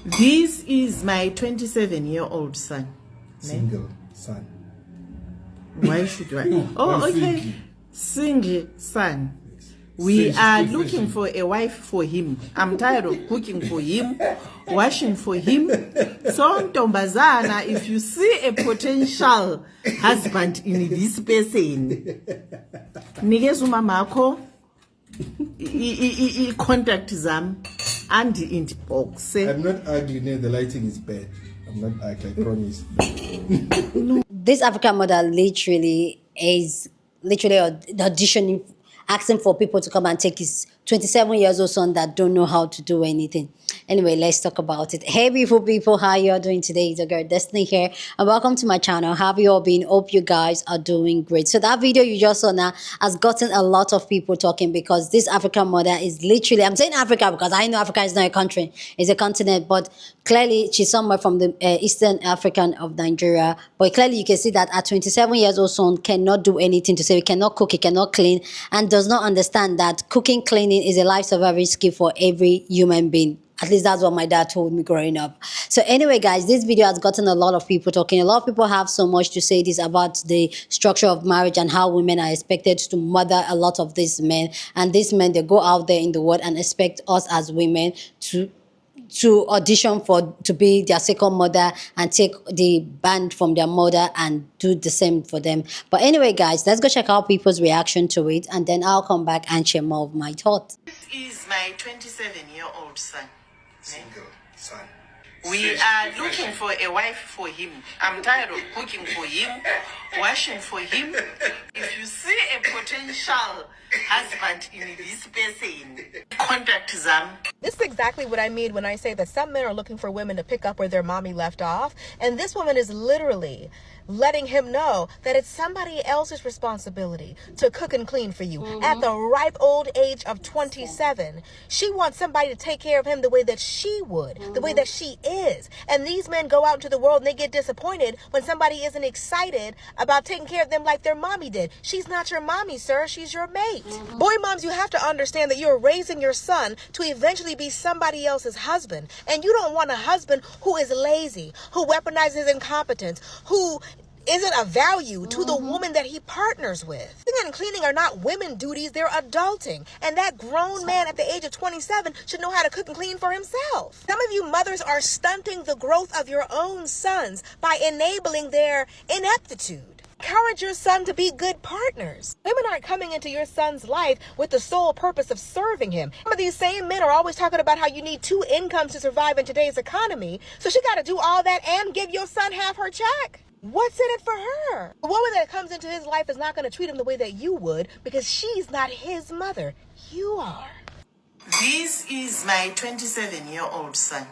This is my 27-year-old son. Single son. Why should I? Oh, okay. Single son. We are looking for a wife for him. I'm tired of cooking for him, washing for him. So, Ntombazana, if you see a potential husband in this person, nikeza umamako contact them and inbox. I'm not ugly, no, the lighting is bad. I'm not ugly, I promise. This African mother literally is auditioning, asking for people to come and take his 27 years old son that don't know how to do anything. Anyway, let's talk about it. Hey, beautiful people, how you all doing today? It's your girl Destiny here, and welcome to my channel. How have you all been? Hope you guys are doing great. So that video you just saw now has gotten a lot of people talking because this African mother is literally, I'm saying Africa because I know Africa is not a country, it's a continent, but clearly she's somewhere from the Eastern African of Nigeria. But clearly you can see that at 27 years old son cannot do anything to say, he cannot cook, he cannot clean, and does not understand that cooking, cleaning is a life survival skill for every human being. At least that's what my dad told me growing up. So anyway, guys, this video has gotten a lot of people talking. A lot of people have so much to say this about the structure of marriage and how women are expected to mother a lot of these men. And these men, they go out there in the world and expect us as women to audition to be their second mother and take the band from their mother and do the same for them. But anyway, guys, let's go check out people's reaction to it, and then I'll come back and share more of my thoughts. This is my 27-year-old son. Single son. We are looking for a wife for him. I'm tired of cooking for him, washing for him. If you see a potential husband in this person, contact them. This is exactly what I mean when I say that some men are looking for women to pick up where their mommy left off. And this woman is literally letting him know that it's somebody else's responsibility to cook and clean for you. At the ripe old age of 27, she wants somebody to take care of him the way that she would, the way that she is. And these men go out into the world and they get disappointed when somebody isn't excited about taking care of them like their mommy did. She's not your mommy, sir. She's your mate. Boy moms, you have to understand that you're raising your son to eventually be somebody else's husband. And you don't want a husband who is lazy, who weaponizes incompetence, who isn't a value to the woman that he partners with. Cooking and cleaning are not women duties, they're adulting. And that grown man at the age of 27 should know how to cook and clean for himself. Some of you mothers are stunting the growth of your own sons by enabling their ineptitude. Encourage your son to be good partners. Women aren't coming into your son's life with the sole purpose of serving him. Some of these same men are always talking about how you need 2 incomes to survive in today's economy. So she got to do all that and give your son half her check. What's in it for her? A woman that comes into his life is not going to treat him the way that you would because she's not his mother. You are. This is my 27-year-old son.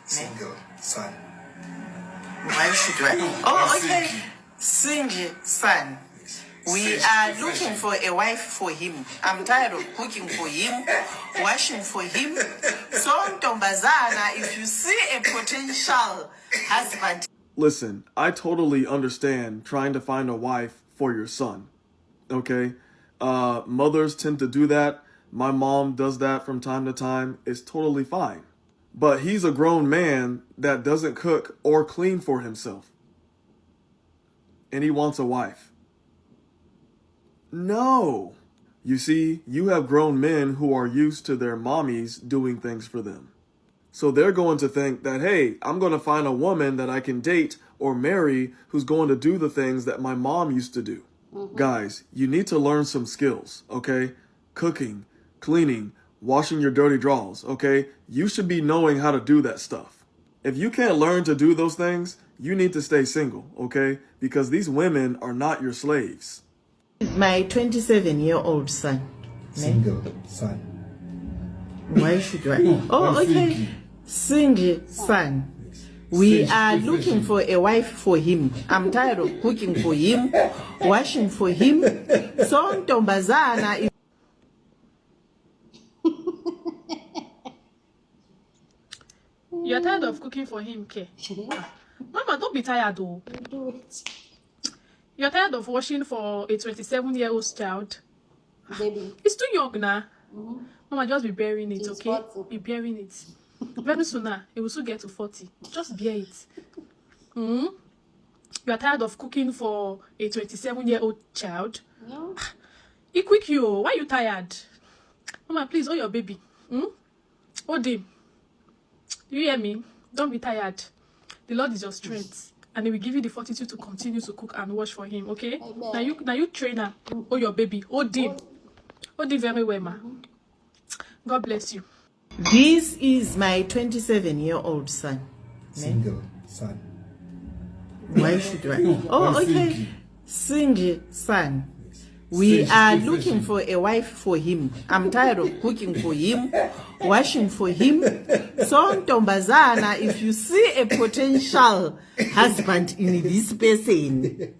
Single son. Why should I? Oh, okay. Single son. We are looking for a wife for him. I'm tired of cooking for him, washing for him. So, Ntombazana, if you see a potential husband. Listen, I totally understand trying to find a wife for your son, okay? Mothers tend to do that. My mom does that from time to time. It's totally fine. But he's a grown man that doesn't cook or clean for himself. And he wants a wife. No. You see, you have grown men who are used to their mommies doing things for them. So they're going to think that, hey, I'm going to find a woman that I can date or marry who's going to do the things that my mom used to do. Guys, you need to learn some skills, okay? Cooking, cleaning, washing your dirty drawers, okay? You should be knowing how to do that stuff. If you can't learn to do those things, you need to stay single, okay? Because these women are not your slaves. My 27-year-old son. Single son. Why should I? Oh, okay. Single son. We are looking for a wife for him. I'm tired of cooking for him, washing for him. So, Ntombazana. You're tired of cooking for him, K? Mama, don't be tired, though. You're tired of washing for a 27-year-old child? Baby. It's too young now. Mama, just be bearing it, okay? Be bearing it. Very soon now, it will soon get to 40. Just bear it. You are tired of cooking for a 27-year-old child? No. Quick you, why are you tired? Mama, please, hold your baby. Hold him. You hear me? Don't be tired. The Lord is your strength, and He will give you the fortitude to continue to cook and wash for Him. Okay? Amen. Now you trainer. Hold your baby. Hold him. Hold him very well, ma. God bless you. This is my 27-year-old son. Single son. Why should I? Oh, okay. Single son. We are looking for a wife for him. I'm tired of cooking for him, washing for him. So, Ntombazana, if you see a potential husband in this person.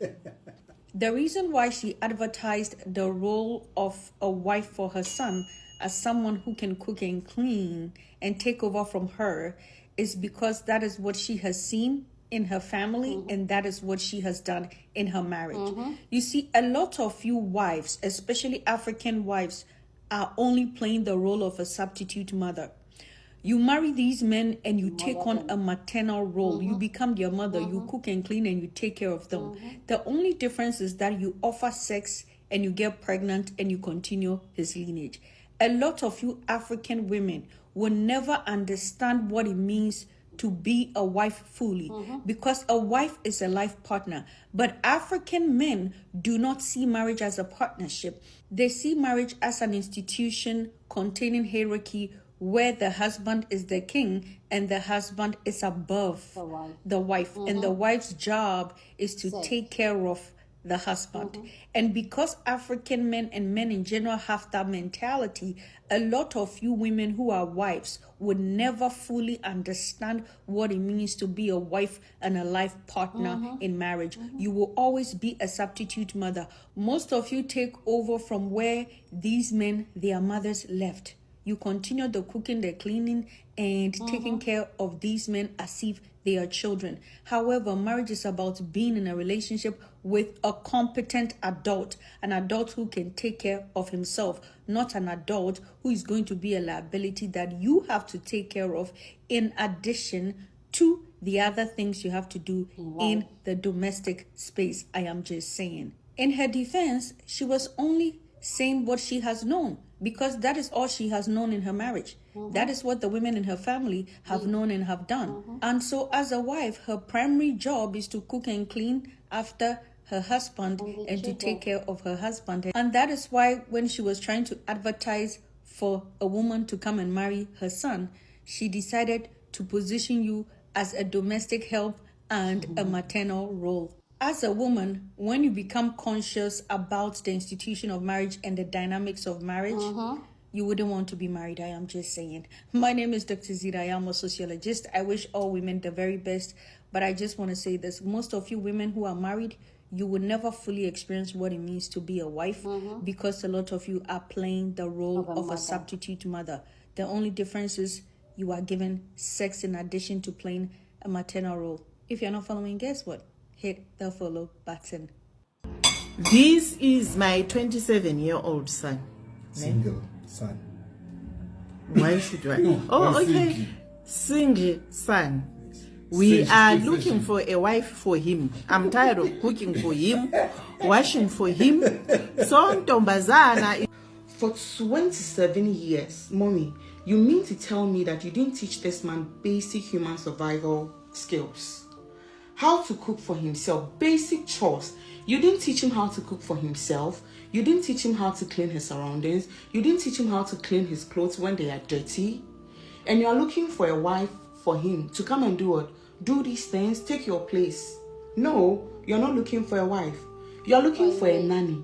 The reason why she advertised the role of a wife for her son as someone who can cook and clean and take over from her is because that is what she has seen in her family, and that is what she has done in her marriage. You see, a lot of you wives, especially African wives, are only playing the role of a substitute mother. You marry these men and you take on a maternal role. You become their mother. You cook and clean and you take care of them. The only difference is that you offer sex and you get pregnant and you continue his lineage. A lot of you African women will never understand what it means to be a wife fully, because a wife is a life partner. But African men do not see marriage as a partnership. They see marriage as an institution containing hierarchy where the husband is the king and the husband is above the wife. And the wife's job is to take care of the husband. And because African men and men in general have that mentality, a lot of you women who are wives would never fully understand what it means to be a wife and a life partner in marriage. You will always be a substitute mother. Most of you take over from where these men, their mothers, left. You continue the cooking, the cleaning, and taking care of these men as if they are children. However, marriage is about being in a relationship with a competent adult, an adult who can take care of himself, not an adult who is going to be a liability that you have to take care of in addition to the other things you have to do in the domestic space. I am just saying. In her defense, she was only saying what she has known, because that is all she has known in her marriage. That is what the women in her family have known and have done. And so as a wife, her primary job is to cook and clean after her husband and to take care of her husband. And that is why when she was trying to advertise for a woman to come and marry her son, she decided to position you as a domestic help and a maternal role. As a woman, when you become conscious about the institution of marriage and the dynamics of marriage, you wouldn't want to be married. I am just saying. My name is Dr. Zira. I am a sociologist. I wish all women the very best. But I just want to say this. Most of you women who are married, you will never fully experience what it means to be a wife, because a lot of you are playing the role of a substitute mother. The only difference is you are given sex in addition to playing a maternal role. If you're not following, guess what? Hit the follow button. This is my 27-year-old son. Single son. Why should I? Oh, okay. Single son. We are looking for a wife for him. I'm tired of cooking for him, washing for him. So, Ntombazana. For 27 years, mommy, you mean to tell me that you didn't teach this man basic human survival skills? How to cook for himself, basic chores. You didn't teach him how to cook for himself. You didn't teach him how to clean his surroundings. You didn't teach him how to clean his clothes when they are dirty. And you are looking for a wife for him to come and do what? Do these things, take your place. No, you're not looking for a wife. You are looking for a nanny.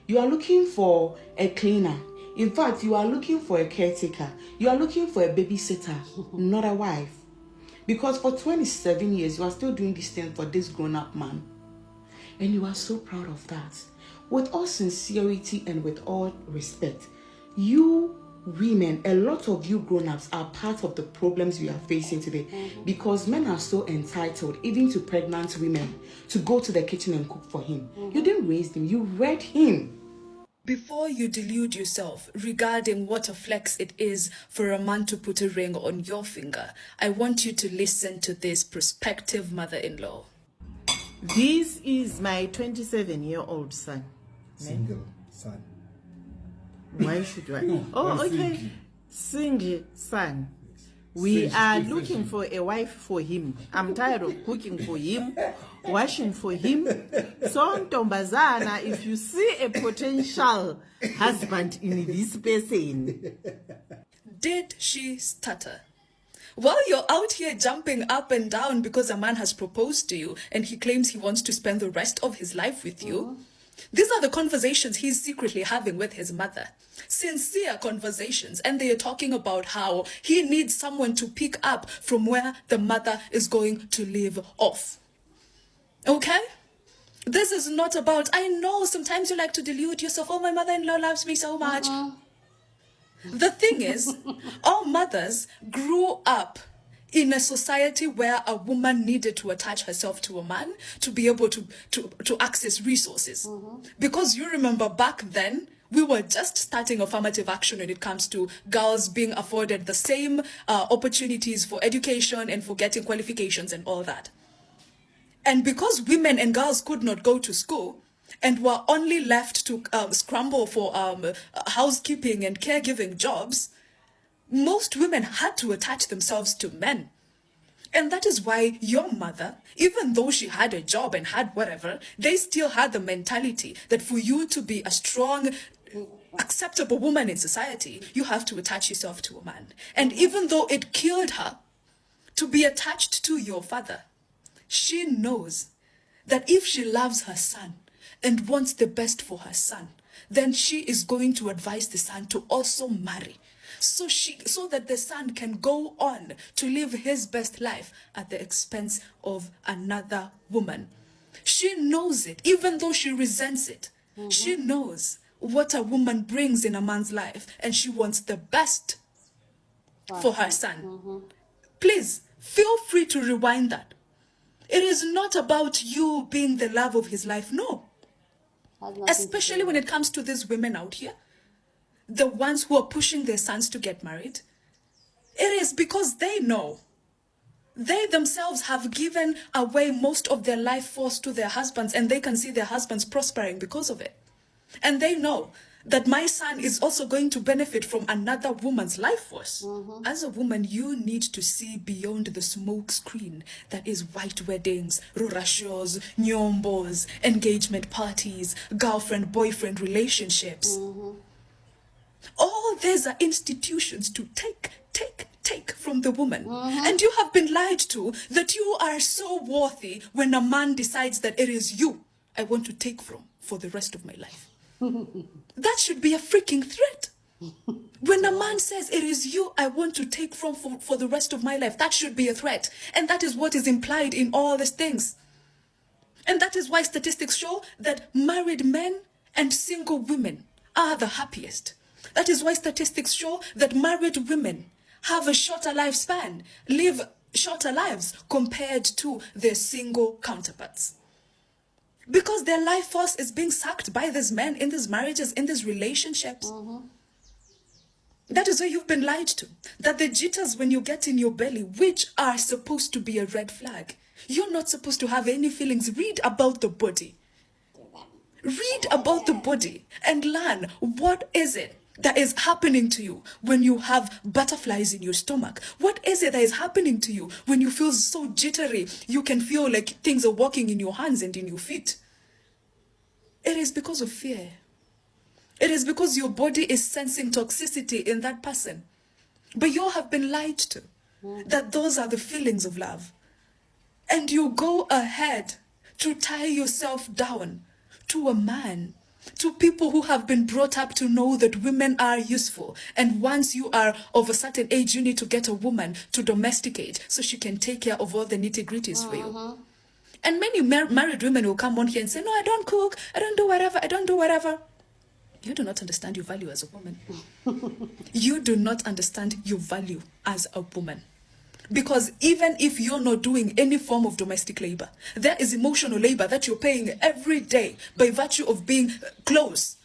You are looking for a cleaner. In fact, you are looking for a caretaker. You are looking for a babysitter, not a wife. Because for 27 years, you are still doing this thing for this grown-up man. And you are so proud of that. With all sincerity and with all respect, you women, a lot of you grown-ups are part of the problems we are facing today. Because men are so entitled, even to pregnant women, to go to the kitchen and cook for him. You didn't raise him, you reared him. Before you delude yourself regarding what a flex it is for a man to put a ring on your finger, I want you to listen to this prospective mother-in-law. This is my 27-year-old son. Single son. Why should I? Oh, okay. Single son. We are looking for a wife for him. I'm tired of cooking for him, washing for him. So, Ntombazana, if you see a potential husband in this person. Did she stutter? While you're out here jumping up and down because a man has proposed to you and he claims he wants to spend the rest of his life with you, these are the conversations he's secretly having with his mother. Sincere conversations, and they are talking about how he needs someone to pick up from where the mother is going to leave off. Okay? This is not about, I know sometimes you like to delude yourself, oh, my mother-in-law loves me so much. The thing is, our mothers grew up in a society where a woman needed to attach herself to a man to be able to access resources. Because you remember back then, we were just starting affirmative action when it comes to girls being afforded the same opportunities for education and for getting qualifications and all that. And because women and girls could not go to school and were only left to scramble for housekeeping and caregiving jobs, most women had to attach themselves to men. And that is why your mother, even though she had a job and had whatever, they still had the mentality that for you to be a strong, acceptable woman in society, you have to attach yourself to a man. And even though it killed her to be attached to your father, she knows that if she loves her son and wants the best for her son, then she is going to advise the son to also marry. So that the son can go on to live his best life at the expense of another woman. She knows it, even though she resents it. She knows what a woman brings in a man's life, and she wants the best for her son. Please, feel free to rewind that. It is not about you being the love of his life, no. Especially when it comes to these women out here, the ones who are pushing their sons to get married. It is because they know. They themselves have given away most of their life force to their husbands, and they can see their husbands prospering because of it. And they know that my son is also going to benefit from another woman's life force. As a woman, you need to see beyond the smoke screen that is white weddings, rurashos, nyombos, engagement parties, girlfriend-boyfriend relationships. All these are institutions to take from the woman. And you have been lied to that you are so worthy when a man decides that it is you I want to take from for the rest of my life. That should be a freaking threat. When a man says it is you I want to take from for the rest of my life, that should be a threat. And that is what is implied in all these things. And that is why statistics show that married men and single women are the happiest. That is why statistics show that married women have a shorter lifespan, live shorter lives compared to their single counterparts. Because their life force is being sucked by these men in these marriages, in these relationships. That is why you've been lied to. That the jitters when you get in your belly, which are supposed to be a red flag, you're not supposed to have any feelings. Read about the body. Read about the body and learn what is it that is happening to you when you have butterflies in your stomach. What is it that is happening to you when you feel so jittery? You can feel like things are walking in your hands and in your feet. It is because of fear. It is because your body is sensing toxicity in that person. But you have been lied to that those are the feelings of love. And you go ahead to tie yourself down to a man, to people who have been brought up to know that women are useful. And once you are of a certain age, you need to get a woman to domesticate so she can take care of all the nitty-gritties for you. And many married women will come on here and say, no, I don't cook, I don't do whatever, I don't do whatever. You do not understand your value as a woman. You do not understand your value as a woman. Because even if you're not doing any form of domestic labor, there is emotional labor that you're paying every day by virtue of being close.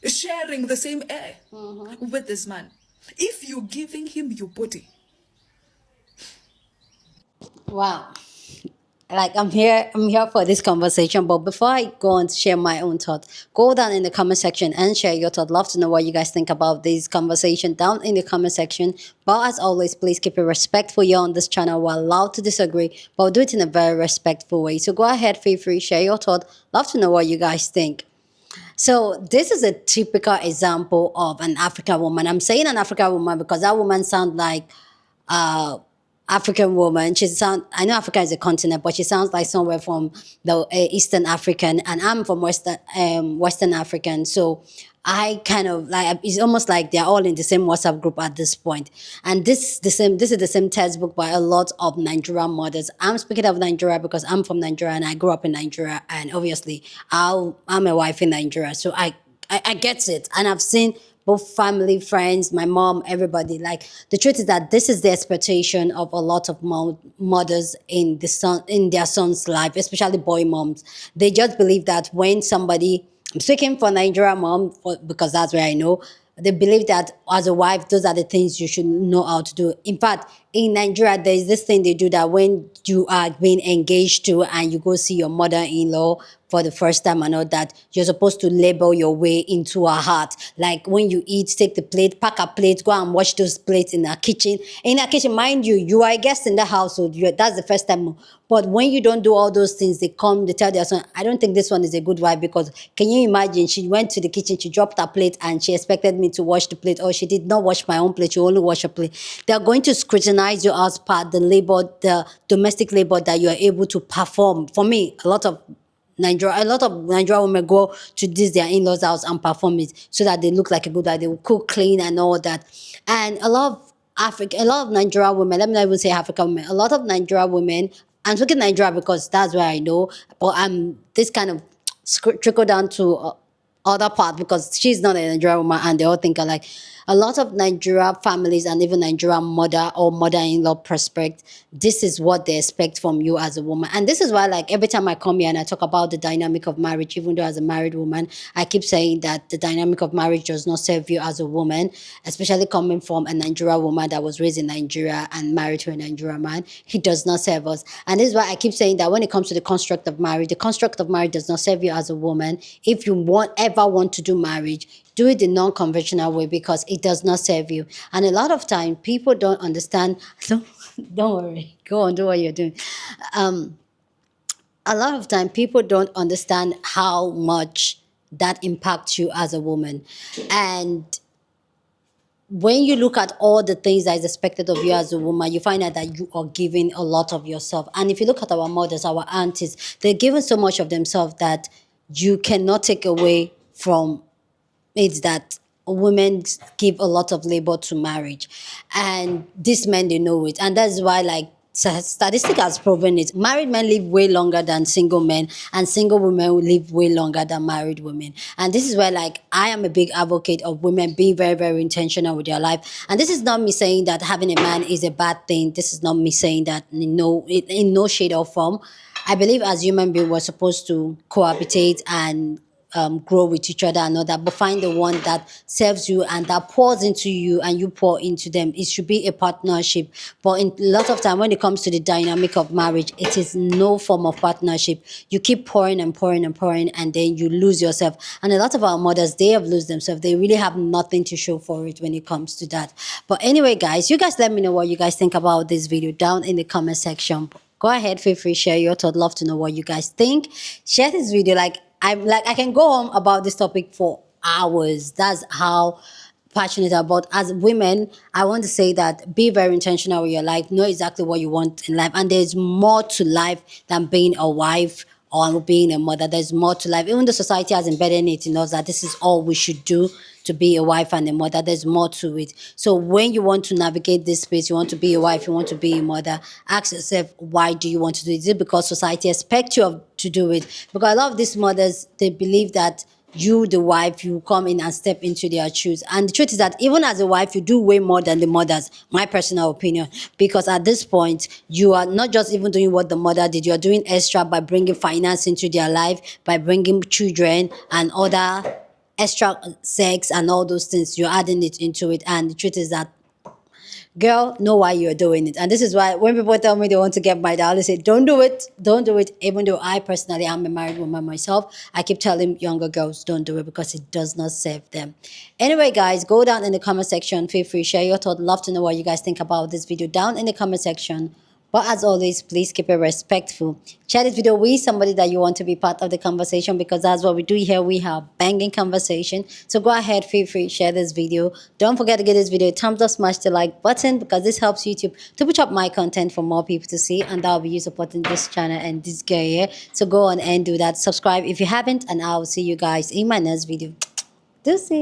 sharing the same air with this man. If you're giving him your body, Wow. Like I'm here for this conversation, but before I go on to share my own thoughts, go down in the comment section and share your thought. Love to know what you guys think about this conversation down in the comment section. But as always, please keep it respectful. You're on this channel. We're allowed to disagree, but do it in a very respectful way. So go ahead, feel free, share your thought. Love to know what you guys think. So this is a typical example of an African woman. I'm saying an African woman because that woman sounds like African woman. I know Africa is a continent, but she sounds like somewhere from the Eastern African, and I'm from Western African. So I kind of like, it's almost like they're all in the same WhatsApp group at this point. And this is the same textbook by a lot of Nigerian mothers. I'm speaking of Nigeria because I'm from Nigeria and I grew up in Nigeria, and obviously I'm a wife in Nigeria, so I get it, and I've seen both family, friends, my mom, everybody. Like, the truth is that this is the expectation of a lot of mothers in their son's life, especially boy moms. They just believe that when somebody, I'm speaking for Nigeria mom because that's where I know, they believe that as a wife, those are the things you should know how to do. In fact, in Nigeria, there is this thing they do that when you are being engaged to and you go see your mother-in-law for the first time and all that, you're supposed to label your way into her heart. Like, when you eat, take the plate, pack a plate, go and wash those plates in her kitchen. In her kitchen, mind you, you are a guest in the household. That's the first time. But when you don't do all those things, they tell their son, I don't think this one is a good wife, because can you imagine, she went to the kitchen, she dropped her plate and she expected me to wash the plate, or she did not wash my own plate, she only washed her plate. They're going to scrutinize you as part the labor, the domestic labor that you are able to perform. For me, a lot of Nigerian women go to their in-laws house and perform it so that they look like a good wife. They will cook, clean, and all that. And a lot of Nigerian women, let me not even say African women, a lot of Nigerian women, I'm talking Nigeria because that's where I know, but this kind of trickle down to other part because she's not a Nigerian woman and they all think alike. A lot of Nigeria families and even Nigerian mother or mother-in-law prospect, this is what they expect from you as a woman. And this is why, like, every time I come here and I talk about the dynamic of marriage, even though as a married woman, I keep saying that the dynamic of marriage does not serve you as a woman, especially coming from a Nigerian woman that was raised in Nigeria and married to a Nigerian man. It does not serve us. And this is why I keep saying that when it comes to the construct of marriage does not serve you as a woman. If you ever want to do marriage, do it the non-conventional way because it does not serve you. And a lot of time, people don't understand. So don't worry. Go on, do what you're doing. A lot of time, people don't understand how much that impacts you as a woman. And when you look at all the things that is expected of you as a woman, you find out that you are giving a lot of yourself. And if you look at our mothers, our aunties, they're giving so much of themselves that you cannot take away from it's that women give a lot of labor to marriage, and these men, they know it, and that's why, like, statistic has proven it. Married men live way longer than single men, and single women will live way longer than married women. And this is where, like, I am a big advocate of women being very, very intentional with their life. And this is not me saying that having a man is a bad thing. This is not me saying that in no shade or form. I believe as human beings, we're supposed to cohabitate and grow with each other and all that, but find the one that serves you and that pours into you and you pour into them. It should be a partnership. But in a lot of time, when it comes to the dynamic of marriage, it is no form of partnership. You keep pouring and pouring and pouring, and then you lose yourself. And a lot of our mothers, they have lost themselves. They really have nothing to show for it when it comes to that. But anyway, guys, you guys let me know what you guys think about this video down in the comment section. Go ahead, feel free, share your thoughts. Love to know what you guys think. Share this video. I can go on about this topic for hours. That's how passionate about. As women, I want to say that be very intentional with your life. Know exactly what you want in life. And there's more to life than being a wife or being a mother. There's more to life. Even the society has embedded it in us that this is all we should do to be a wife and a mother. There's more to it. So when you want to navigate this space, you want to be a wife, you want to be a mother, ask yourself, why do you want to do it? Is it because society expects you to do it? Because a lot of these mothers, they believe that you, the wife, you come in and step into their shoes. And the truth is that even as a wife, you do way more than the mothers, my personal opinion. Because at this point, you are not just even doing what the mother did, you're doing extra by bringing finance into their life, by bringing children and other extra sex and all those things. You're adding it into it. And the truth is that, girl, know why you're doing it. And this is why when people tell me they want to get married, I always say, don't do it. Don't do it. Even though I personally am a married woman myself, I keep telling younger girls, don't do it, because it does not serve them. Anyway, guys, go down in the comment section. Feel free, share your thoughts. Love to know what you guys think about this video down in the comment section. But as always, please keep it respectful. Share this video with somebody that you want to be part of the conversation, because that's what we do here. We have banging conversation. So go ahead, feel free, share this video. Don't forget to give this video a thumbs up, smash the like button, because this helps YouTube to push up my content for more people to see. And that will be you supporting this channel and this girl here. So go on and do that. Subscribe if you haven't, and I will see you guys in my next video. Deuces.